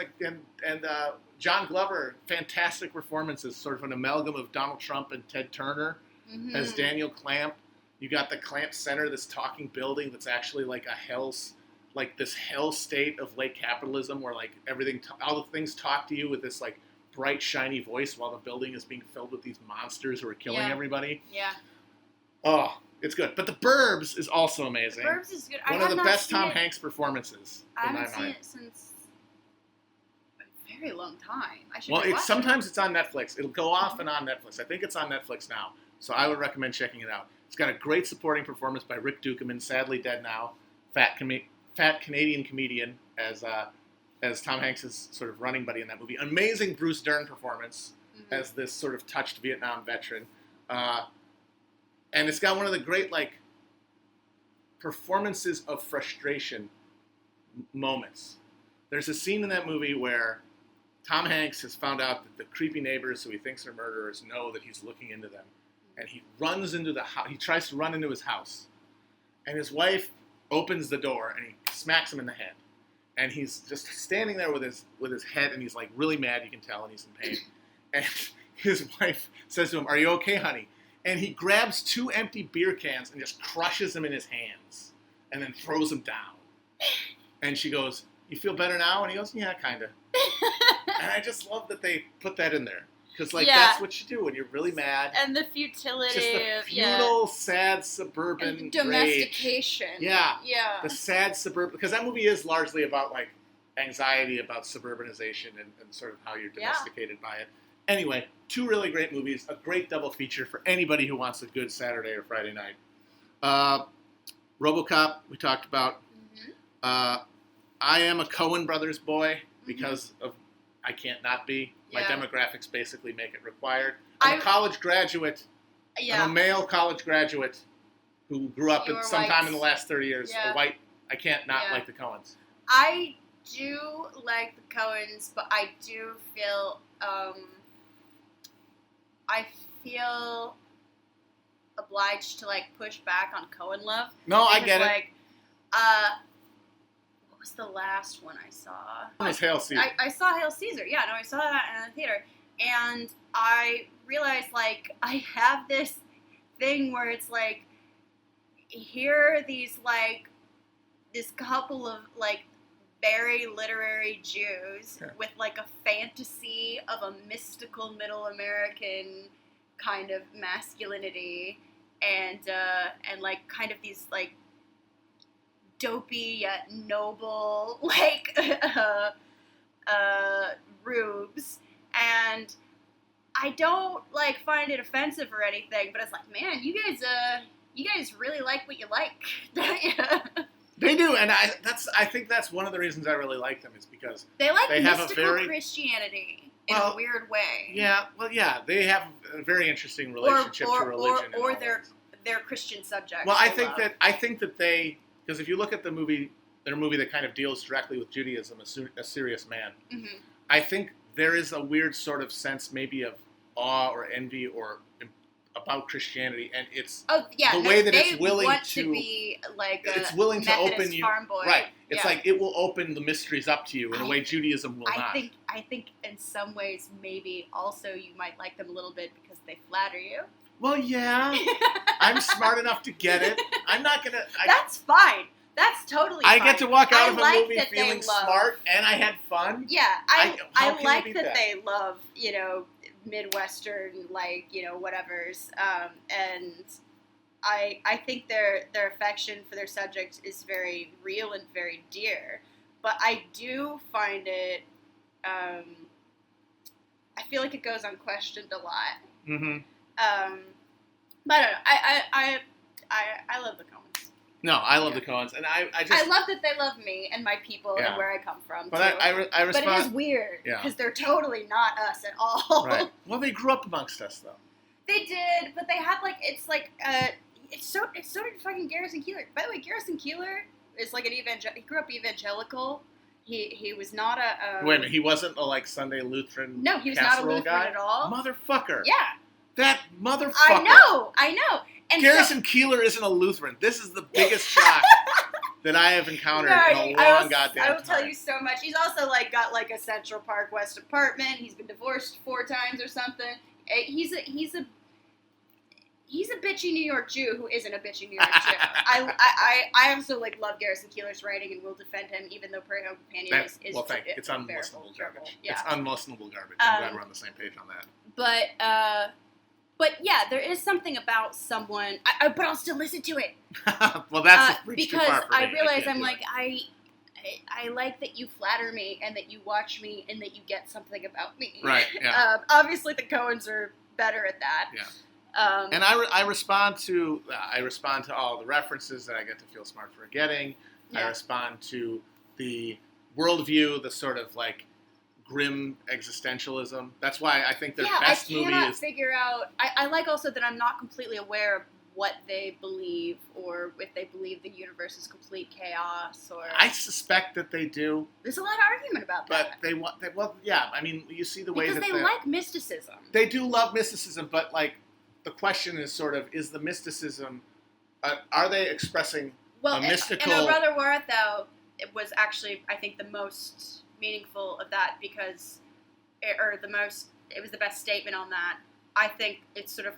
A: John Glover, fantastic performances, sort of an amalgam of Donald Trump and Ted Turner
B: Mhm.
A: as Daniel Clamp. You got the Clamp Center, this talking building that's actually like this hell state of late capitalism where like all the things talk to you with this like bright, shiny voice while the building is being filled with these monsters who are killing
B: Yeah.
A: everybody.
B: Yeah.
A: Oh, it's good. But The Burbs is also amazing.
B: The Burbs is good.
A: One of the best Tom Hanks performances
B: I
A: in my
B: haven't seen
A: mind.
B: it since a very long time. I should
A: Well,
B: rewatch
A: sometimes it's on Netflix. It'll go off and on Netflix. I think it's on Netflix now. So I would recommend checking it out. It's got a great supporting performance by Rick Dukeman, sadly dead now, fat Canadian comedian as Tom Hanks' sort of running buddy in that movie. Amazing Bruce Dern performance
B: Mhm.
A: as this sort of touched Vietnam veteran. And it's got one of the great like performances of frustration moments. There's a scene in that movie where Tom Hanks has found out that the creepy neighbors who he thinks are murderers know that he's looking into them. And he runs into the house. He tries to run into his house. And his wife opens the door and he smacks him in the head. And he's just standing there with his head and he's like really mad, you can tell, and he's in pain. And his wife says to him, "Are you okay, honey?" And he grabs 2 empty beer cans and just crushes them in his hands and then throws them down. And she goes, "You feel better now?" And he goes, "Yeah, kind of." And I just love that they put that in there. Because, like,
B: Yeah.
A: that's what you do when you're really mad.
B: And the futility
A: Just the
B: of
A: feudal, sad, suburban
B: and domestication.
A: rage. Yeah.
B: Yeah.
A: The sad suburban... Because that movie is largely about, like, anxiety about suburbanization and sort of how you're domesticated by it. Anyway, 2 really great movies. A great double feature for anybody who wants a good Saturday or Friday night. RoboCop, we talked about.
B: Mhm.
A: I am a Coen Brothers boy because of... I can't not be. My
B: Yeah.
A: demographics basically make it required. I'm a college graduate.
B: Yeah.
A: I'm a male college graduate who grew up
B: You were
A: sometime
B: white.
A: in the last 30 years.
B: Yeah.
A: A white. I can't not
B: Yeah.
A: like the Coens.
B: I do like the Coens, but I do feel I feel obliged to like push back on Coen love.
A: No, I
B: Because,
A: get it.
B: like, what was the last one I saw?
A: It was Hail Caesar.
B: I saw Hail Caesar. Yeah, no, I saw that in the theater, and I realized like I have this thing where it's like here are these like this couple of like very literary Jews
A: Sure.
B: with like a fantasy of a mystical Middle American kind of masculinity, and like kind of these like dopey yet noble like rubes, and I don't like find it offensive or anything, but it's like, man, you guys really like what you like.
A: They do, and I think that's one of the reasons I really like them, is because
B: they like
A: they have
B: mystical
A: a very
B: Christianity in a weird way.
A: Yeah, they have a very interesting relationship to religion,
B: or their Christian subjects.
A: Well, I think that they, because if you look at their movie that kind of deals directly with Judaism, A Serious Man,
B: mm-hmm.
A: I think there is a weird sort of sense maybe of awe or envy or about Christianity, and it's the way that it's willing
B: to be like
A: it's willing to
B: Methodist
A: open you,
B: farm boy.
A: right? It's like it will open the mysteries up to you in a way Judaism will not.
B: I think in some ways maybe also you might like them a little bit because they flatter you.
A: Well, yeah, I'm smart enough to get it. I'm not gonna.
B: That's fine. That's totally fine.
A: I get to walk out of a
B: like
A: movie feeling smart, and I had fun.
B: Yeah, I like that
A: that
B: they love, Midwestern, like, whatevers. And I think their affection for their subject is very real and very dear. But I do find it, I feel like it goes unquestioned a lot.
A: Mm-hmm.
B: But I don't know. I love the Coens.
A: No, I love the Coens, and I
B: love that they love me and my people and where I come from.
A: But too. I respond.
B: But it is weird because they're totally not us at all.
A: Right. Well, they grew up amongst us, though.
B: They did, but they had it's so did fucking Garrison Keillor. By the way, Garrison Keillor is like he grew up evangelical. He was not a.
A: Wait a minute, he wasn't a Sunday Lutheran.
B: No, he was not a Lutheran
A: guy?
B: at all.
A: Motherfucker.
B: Yeah.
A: That motherfucker.
B: I know. And
A: Garrison Keillor isn't a Lutheran. This is the biggest shock that I have encountered in a long goddamn time.
B: I will tell you so much. He's also got a Central Park West apartment. He's been divorced 4 times or something. He's a bitchy New York Jew who isn't a bitchy New York Jew. I also love Garrison Keillor's writing and will defend him, even though Prairie Home Companion is
A: it's unlistenable garbage.
B: Yeah.
A: It's unlistenable garbage. I'm glad we're on the same page on that.
B: But yeah, there is something about someone. But I'll still listen to it.
A: Well, that's
B: because
A: too far for me.
B: I realize I like that you flatter me and that you watch me and that you get something about me.
A: Right. Yeah.
B: Obviously, the Coens are better at that.
A: Yeah. And I respond to all the references that I get to feel smart for getting. Yeah. I respond to the worldview, the sort of grim existentialism. That's why I think their best movie is...
B: I cannot figure out... I like also that I'm not completely aware of what they believe, or if they believe the universe is complete chaos, or...
A: I suspect that they do.
B: There's a lot of argument about that.
A: But you see the way that...
B: Because they like mysticism.
A: They do love mysticism, but, the question is sort of, is the mysticism... are they expressing a mystical...
B: And Oh Brother, Where Art Thou, it was actually, I think, the most meaningful of that because it was the best statement on that. I think it's sort of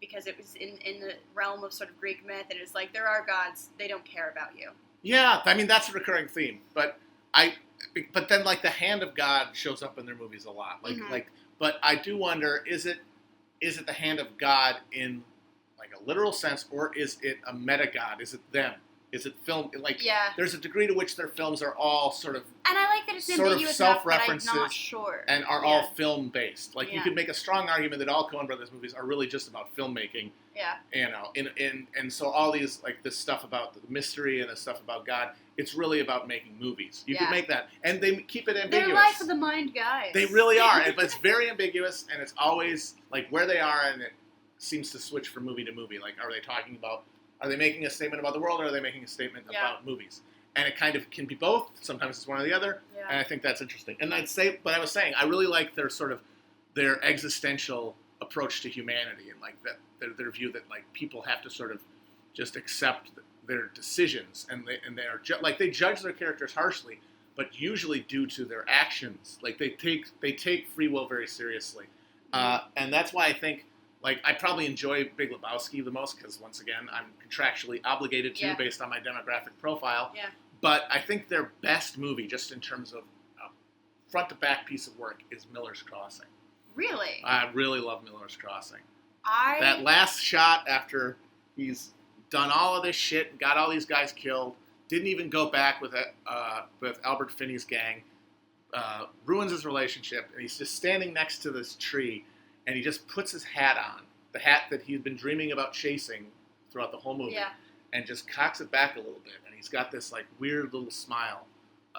B: because it was in the realm of sort of Greek myth, and it's there are gods, they don't care about you.
A: Yeah, I mean that's a recurring theme, but then the hand of God shows up in their movies a lot. But I do wonder, is it the hand of God in a literal sense, or is it a meta God? Is it them? Is it film? There's a degree to which their films are all sort of...
B: And I like that it's
A: sort of self-references,
B: I'm not sure.
A: And are all film-based. You could make a strong argument that all Coen Brothers movies are really just about filmmaking.
B: Yeah.
A: And so all these, this stuff about the mystery and the stuff about God, it's really about making movies. You could make that. And they keep it ambiguous.
B: They're Life of the Mind guys.
A: They really are. But it's very ambiguous, and it's always, where they are, and it seems to switch from movie to movie. Are they making a statement about the world, or are they making a statement about movies? And it kind of can be both. Sometimes it's one or the other. Yeah. And I think that's interesting. And I was saying, I really like their sort of their existential approach to humanity, and their view that people have to sort of just accept their decisions, and they are they judge their characters harshly, but usually due to their actions. They take free will very seriously, and that's why I think. I probably enjoy Big Lebowski the most because, once again, I'm contractually obligated to based on my demographic profile.
B: Yeah.
A: But I think their best movie, just in terms of front-to-back piece of work, is Miller's Crossing.
B: Really?
A: I really love Miller's Crossing. That last shot after he's done all of this shit and got all these guys killed, didn't even go back with Albert Finney's gang, ruins his relationship, and he's just standing next to this tree, and he just puts his hat on, the hat that he's been dreaming about chasing throughout the whole movie, and just cocks it back a little bit, and he's got this like weird little smile,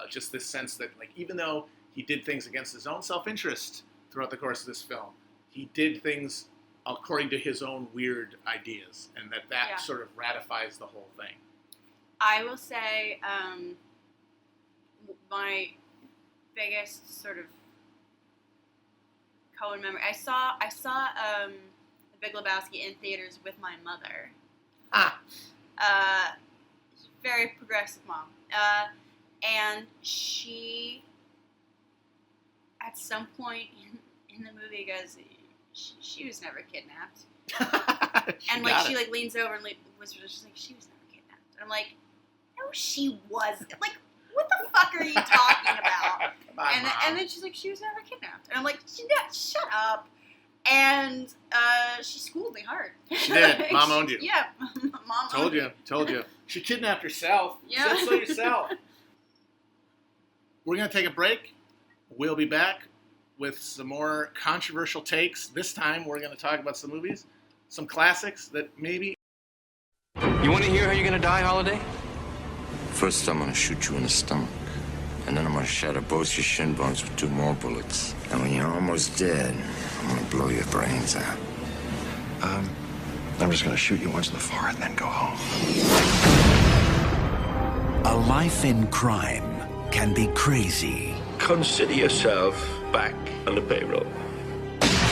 A: just this sense that like even though he did things against his own self-interest throughout the course of this film, he did things according to his own weird ideas, and that sort of ratifies the whole thing.
B: I will say my biggest sort of Coen memory. I saw The Big Lebowski in theaters with my mother. Very progressive mom. And she, at some point in the movie, goes, she was never kidnapped. And like she like leans over and whispers, she's like, she was never kidnapped. And I'm like, no, she wasn't. Like, what the fuck are you talking about? And then she's like, she was never kidnapped. And I'm like, shut up. And she schooled me hard.
A: She did. Mom owned you.
B: Yeah, Mom
A: told you. Told you. She kidnapped herself. Yeah. You said so yourself. We're going to take a break. We'll be back with some more controversial takes. This time, we're going to talk about some movies, some classics that maybe...
C: You want to hear how you're going to die, Holiday?
D: First, I'm going to shoot you in the stomach. And then I'm going to shatter both your shin bones with 2 more bullets. And when you're almost dead, I'm going to blow your brains out.
C: I'm just going to shoot you once in the forehead and then go home.
E: A life in crime can be crazy.
F: Consider yourself back on the payroll.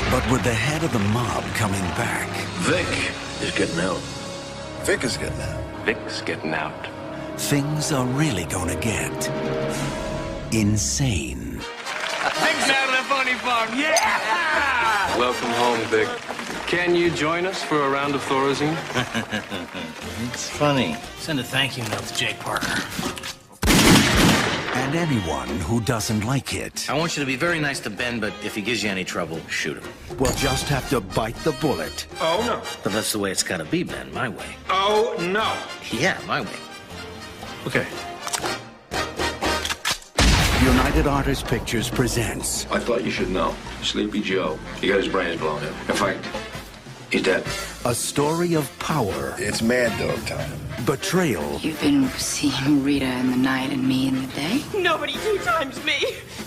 E: But with the head of the mob coming back...
F: Vic is getting out.
C: Vic is getting out.
F: Vic's getting out.
E: Things are really gonna get... insane.
C: Vic's out of the funny farm, yeah!
F: Welcome home, Vic. Can you join us for a round of Thorazine?
D: It's funny.
G: Send a thank you note to Jake Parker.
E: And anyone who doesn't like it...
G: I want you to be very nice to Ben, but if he gives you any trouble, shoot him.
E: will just have to bite the bullet.
F: Oh, no.
G: But that's the way it's gotta be, Ben, my way.
F: Oh, no.
G: Yeah, my way.
F: Okay.
E: United Artists Pictures presents...
F: I thought you should know. Sleepy Joe. He got his brains blown out. In fact, he's dead.
E: A story of power.
C: It's Mad Dog time.
E: Betrayal.
H: You've been seeing Rita in the night and me in the day?
I: Nobody 2 times me.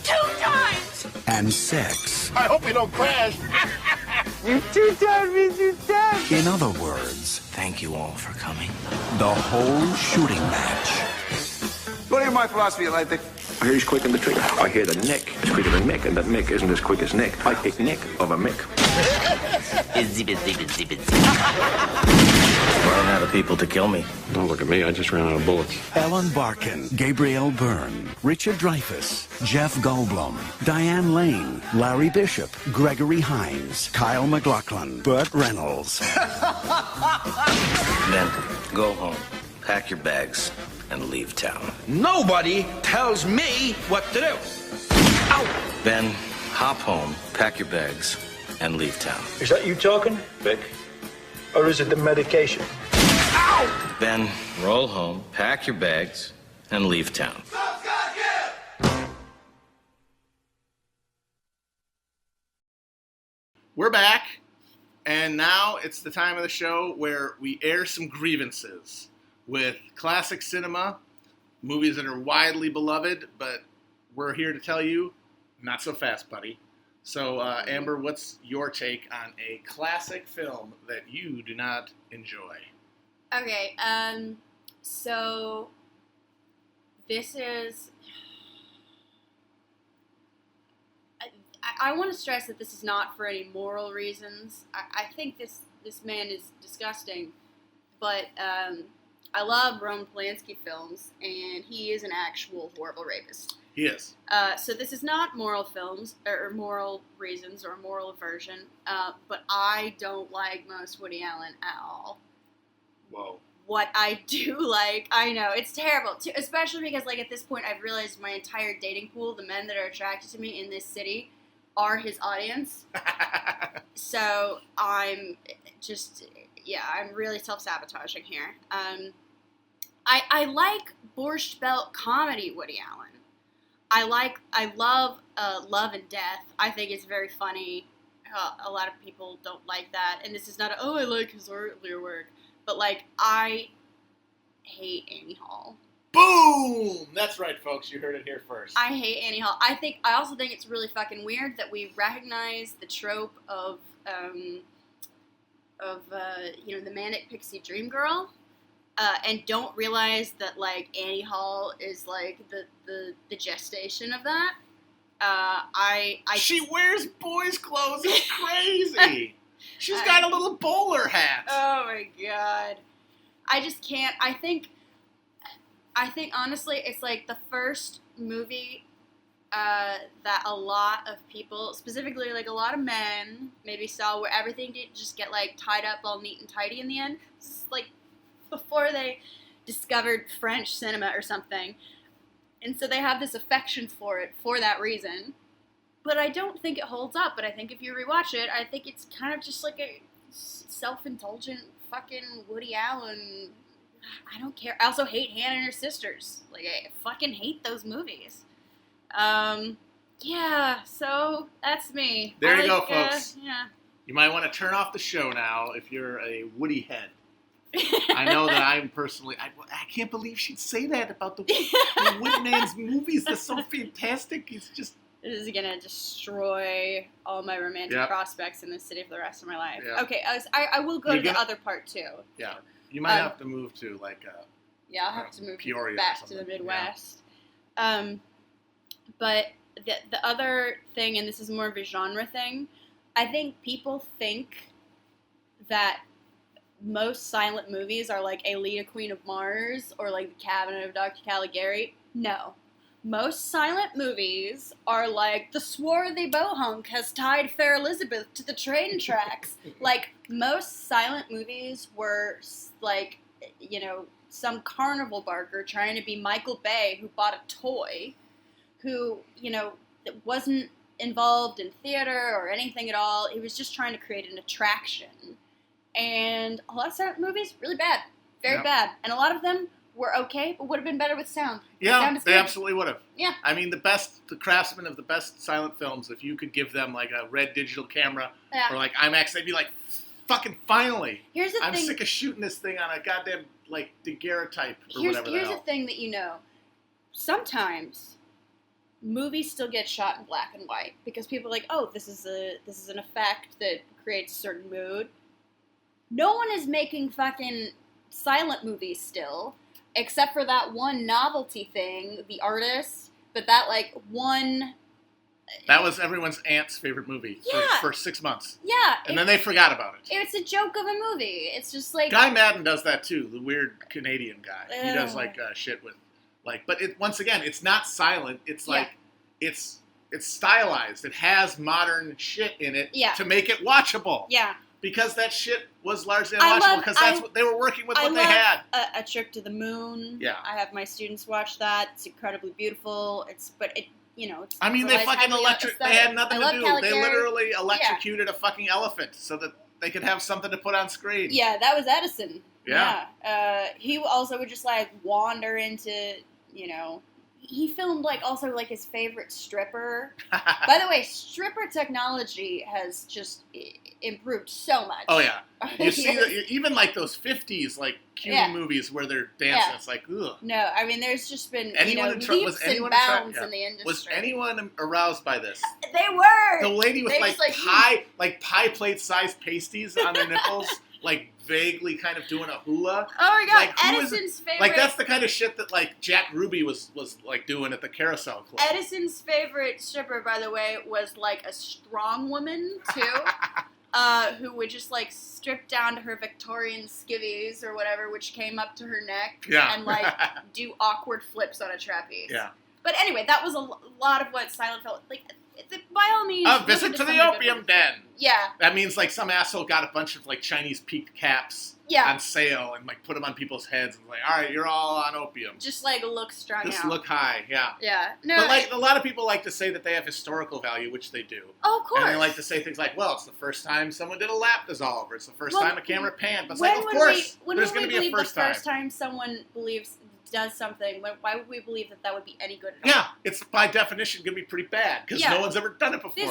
I: 2 times!
E: And sex.
C: I hope you don't crash.
I: You 2 times me 2 times!
E: In other words,
G: Thank you all for coming.
E: the whole shooting match.
C: What is my philosophy of life, Dick?
F: I hear he's quick in the trigger. I hear the Nick is quicker than Mick, and that Mick isn't as quick as Nick. I pick Nick over Mick.
G: Running out of people to kill me.
F: Don't look at me. I just ran out of bullets.
E: Helen Barkin, Gabrielle Byrne, Richard Dreyfuss, Jeff Goldblum, Diane Lane, Larry Bishop, Gregory Hines, Kyle MacLachlan, Burt Reynolds.
G: Ben, go home. Pack your bags and leave town.
C: Nobody tells me what to do. Ow!
G: Ben, hop home, pack your bags, and leave town.
F: Is that you talking, Vic? Or is it the medication?
C: Ow!
G: Ben, roll home, pack your bags, and leave town.
A: We're back, and now it's the time of the show where we air some grievances with classic cinema, movies that are widely beloved, but we're here to tell you, not so fast, buddy. So, Amber, what's your take on a classic film that you do not enjoy?
B: Okay, so this is... I want to stress that this is not for any moral reasons. I think this man is disgusting, but I love Roman Polanski films, and he is an actual horrible rapist.
A: He is.
B: So this is not moral films, or moral reasons, or moral aversion, but I don't like most Woody Allen at all.
A: Whoa.
B: What I do like, I know, it's terrible, especially because, like, at this point, I've realized my entire dating pool, the men that are attracted to me in this city, are his audience. So I'm really self-sabotaging here. I like Borscht Belt comedy Woody Allen. I love Love and Death. I think it's very funny. A lot of people don't like that. And this is not I like his earlier work. But, like, I hate Annie Hall.
A: Boom! That's right, folks. You heard it here first.
B: I hate Annie Hall. I also think it's really fucking weird that we recognize the trope of the manic pixie dream girl, and don't realize that, like, Annie Hall is, like, the gestation of that.
A: She wears boys' clothes. It's crazy. She's got a little bowler hat.
B: Oh my god. I just can't. I think honestly, it's like the first movie that a lot of people, specifically like a lot of men, maybe saw where everything didn't just get like tied up all neat and tidy in the end. It's like before they discovered French cinema or something. And so they have this affection for it for that reason. But I don't think it holds up. But I think if you rewatch it, I think it's kind of just like a self-indulgent fucking Woody Allen. I don't care. I also hate Hannah and Her Sisters. Like, I fucking hate those movies. Yeah, so that's me.
A: There you go, folks. You might want to turn off the show now if you're a Woody head. I know that I'm personally... I can't believe she'd say that about the Woody man's movies. They're so fantastic. It's just...
B: This is going to destroy all my romantic prospects in this city for the rest of my life.
A: Yep.
B: Okay, I will go to the other part, too.
A: Yeah. You might have to move to, like...
B: I'll have to move
A: Peoria
B: back to the Midwest. Yeah. But the other thing, and this is more of a genre thing, I think people think that most silent movies are like Aelita, Queen of Mars, or like The Cabinet of Dr. Caligari. No. Most silent movies are like The Swarthy Bohunk has tied Fair Elizabeth to the train tracks. Like, most silent movies were like, some carnival barker trying to be Michael Bay who bought a toy, who, wasn't involved in theater or anything at all. He was just trying to create an attraction. And a lot of silent movies, really bad. Very bad. And a lot of them were okay, but would have been better with sound.
A: Yeah, they absolutely would have.
B: Yeah.
A: I mean, the craftsmen of the best silent films, if you could give them, like, a red digital camera or, like, IMAX, they'd be like, fucking finally.
B: Here's the
A: I'm
B: thing.
A: sick of shooting this thing on a goddamn, like, daguerreotype or whatever
B: Here's the thing that sometimes movies still get shot in black and white because people are like, oh, this is an effect that creates a certain mood. No one is making fucking silent movies still, except for that one novelty thing, The Artist, but that, like, one...
A: That was everyone's aunt's favorite movie for 6 months.
B: Yeah.
A: And then they forgot about it.
B: It's a joke of a movie. It's just like...
A: Guy Madden does that too, the weird Canadian guy. He does, like, shit with... Like, but once again, it's not silent. It's like... It's stylized. It has modern shit in it to make it watchable.
B: Yeah.
A: Because that shit was largely unwatchable because that's what they were working with what they had.
B: A Trip to the Moon.
A: Yeah.
B: I have my students watch that. It's incredibly beautiful. It's
A: I mean, they fucking they had nothing to do.
B: Caligari.
A: They literally electrocuted a fucking elephant so that they could have something to put on screen.
B: Yeah, that was Edison.
A: Yeah.
B: He also would just, like, wander into, he filmed, like, also, like, his favorite stripper. By the way, stripper technology has just improved so much.
A: Oh, yeah. You see, even, like, those 50s, like, cutie movies where they're dancing, it's like, ugh.
B: No, I mean, there's just been, leaps and bounds in the industry.
A: Was anyone aroused by this?
B: They were!
A: The lady with, pie plate-sized pasties on their nipples, like, vaguely kind of doing a hula.
B: Oh my god,
A: like,
B: Edison's favorite...
A: Like, that's the kind of shit that, like, Jack Ruby was like, doing at the Carousel Club.
B: Edison's favorite stripper, by the way, was, like, a strong woman, too, who would just, like, strip down to her Victorian skivvies or whatever, which came up to her neck, and, like, do awkward flips on a trapeze.
A: Yeah.
B: But anyway, that was a lot of what silent felt like. by all means,
A: A visit to the opium den.
B: Yeah.
A: That means like some asshole got a bunch of like Chinese peaked caps on sale and like put them on people's heads and like, all right, you're all on opium.
B: Just like look strung out.
A: Just look high, yeah.
B: Yeah. No,
A: but like a lot of people like to say that they have historical value, which they do.
B: Oh, of course.
A: And they like to say things like, well, it's the first time someone did a lap dissolve, or it's the first time a camera panned. But it's like, of course, there's going to be a first time.
B: The first time someone does something, why would we believe that would be any good at all?
A: Yeah, it's by definition going to be pretty bad because no one's ever done it before.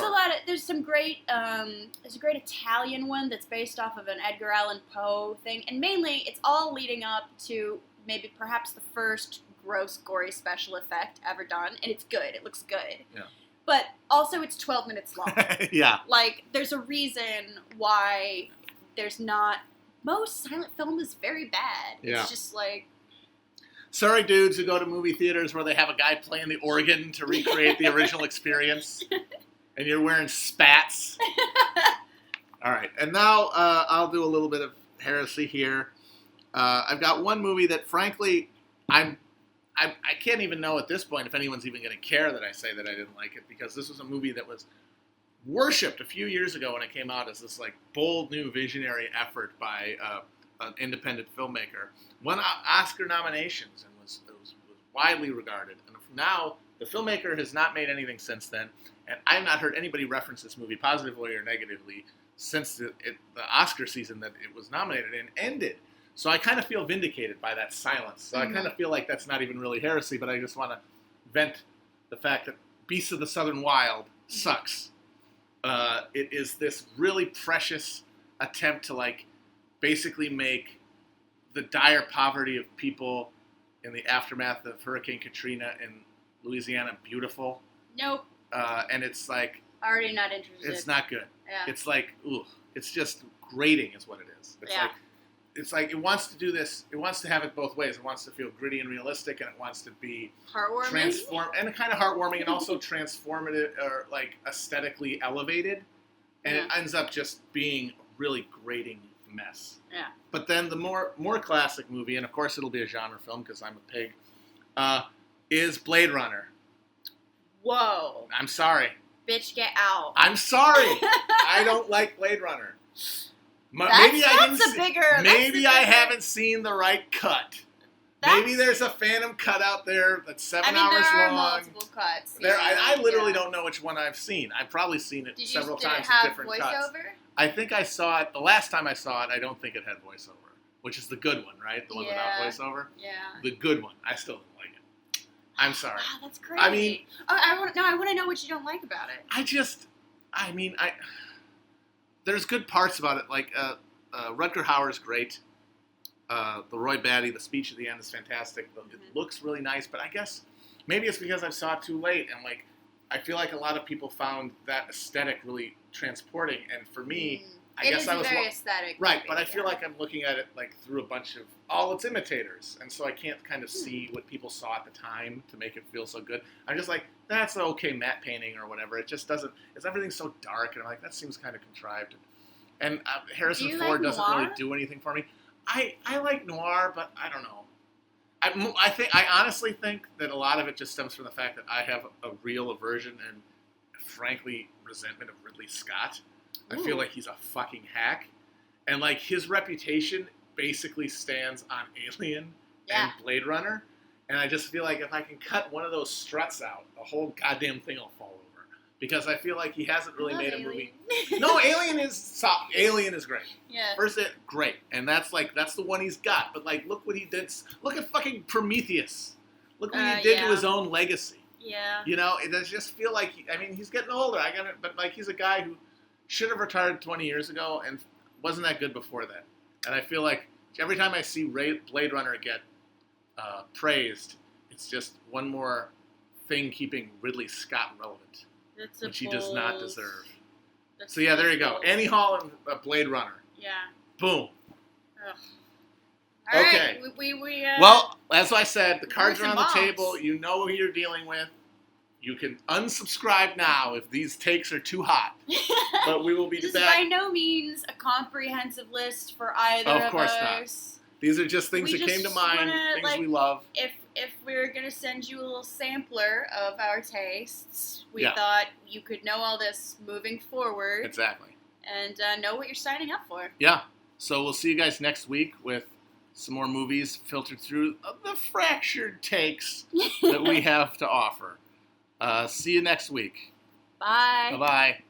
B: There's some great, there's a great Italian one that's based off of an Edgar Allan Poe thing, and mainly it's all leading up to maybe perhaps the first gross, gory special effect ever done, and it's good. It looks good. Yeah. But also it's 12 minutes long.
A: Yeah.
B: Like, there's a reason why there's not... Most silent film is very bad.
A: Yeah.
B: It's just like...
A: Sorry, dudes who go to movie theaters where they have a guy playing the organ to recreate the original experience, and you're wearing spats. All right, and now I'll do a little bit of heresy here. I've got one movie that, frankly, I can't even know at this point if anyone's even going to care that I say that I didn't like it, because this was a movie that was worshipped a few years ago when it came out as this like bold new visionary effort by an independent filmmaker. Won Oscar nominations and was widely regarded. And now the filmmaker has not made anything since then, and I have not heard anybody reference this movie positively or negatively since the Oscar season that it was nominated in ended. So I kind of feel vindicated by that silence. So I kind of feel like that's not even really heresy, but I just want to vent the fact that Beasts of the Southern Wild sucks. It is this really precious attempt to like basically make the dire poverty of people in the aftermath of Hurricane Katrina in Louisiana beautiful.
B: Nope.
A: And it's like...
B: Already not interested.
A: It's not good.
B: Yeah.
A: It's like, ooh, it's just grating is what it is. It's like it wants to do this, it wants to have it both ways. It wants to feel gritty and realistic, and it wants to be...
B: Heartwarming?
A: And kind of heartwarming, and also transformative, or like aesthetically elevated. And it ends up just being a really grating mess.
B: Yeah.
A: But then the more classic movie, and of course it'll be a genre film because I'm a pig, is Blade Runner.
B: Whoa.
A: I'm sorry.
B: Bitch, get out.
A: I'm sorry. I don't like Blade Runner. Maybe I haven't seen the right cut. Maybe there's a phantom cut out there that's 7 hours long.
B: There are multiple cuts.
A: I literally don't know which one I've seen. I've probably seen it several times with different cuts. Did it have voiceover? I think I saw it, the last time I saw it, I don't think it had voiceover, which is the good one, right? The one without voiceover?
B: Yeah.
A: The good one. I still don't like it. I'm sorry.
B: Wow, that's crazy.
A: I mean...
B: I want to know what you don't like about it.
A: There's good parts about it, like Rutger Hauer's great. The Roy Batty, the speech at the end is fantastic. It looks really nice, but I guess maybe it's because I saw it too late, and like I feel like a lot of people found that aesthetic really transporting, and for me, I guess I was
B: very aesthetic,
A: right, but I feel like I'm looking at it like through a bunch of all its imitators, and so I can't kind of see what people saw at the time to make it feel so good. I'm just like, that's an okay matte painting or whatever. It just doesn't. It's everything's so dark, and I'm like, that seems kind of contrived. And Harrison Ford doesn't really do anything for me. I like noir, but I don't know. I honestly think that a lot of it just stems from the fact that I have a real aversion and, frankly, resentment of Ridley Scott. I feel like he's a fucking hack. And, like, his reputation basically stands on Alien and Blade Runner. And I just feel like if I can cut one of those struts out, the whole goddamn thing will fall over. Because I feel like he hasn't really made a movie. No, Alien is great.
B: Yeah.
A: First, great. And that's the one he's got. But, like, look what he did. Look at fucking Prometheus. Look what he did to his own legacy.
B: Yeah.
A: You know, it does just feel like, he's getting older. But, like, he's a guy who should have retired 20 years ago and wasn't that good before that. And I feel like every time I see Blade Runner get praised, it's just one more thing keeping Ridley Scott relevant. Which he does not deserve. So yeah, there you go. Annie Hall and Blade Runner.
B: Yeah.
A: Boom.
B: All
A: okay.
B: Right.
A: Well, as I said, the cards are on the table. You know who you're dealing with. You can unsubscribe now if these takes are too hot. But we will be back.
B: This is by no means a comprehensive list for either of us.
A: Of course not. These are just things that came to mind, things we love.
B: if we're going to send you a little sampler of our tastes, we
A: Yeah.
B: thought you could know all this moving forward.
A: Exactly.
B: And know what you're signing up for.
A: Yeah. So we'll see you guys next week with some more movies filtered through the fractured takes that we have to offer. See you next week.
B: Bye.
A: Bye-bye.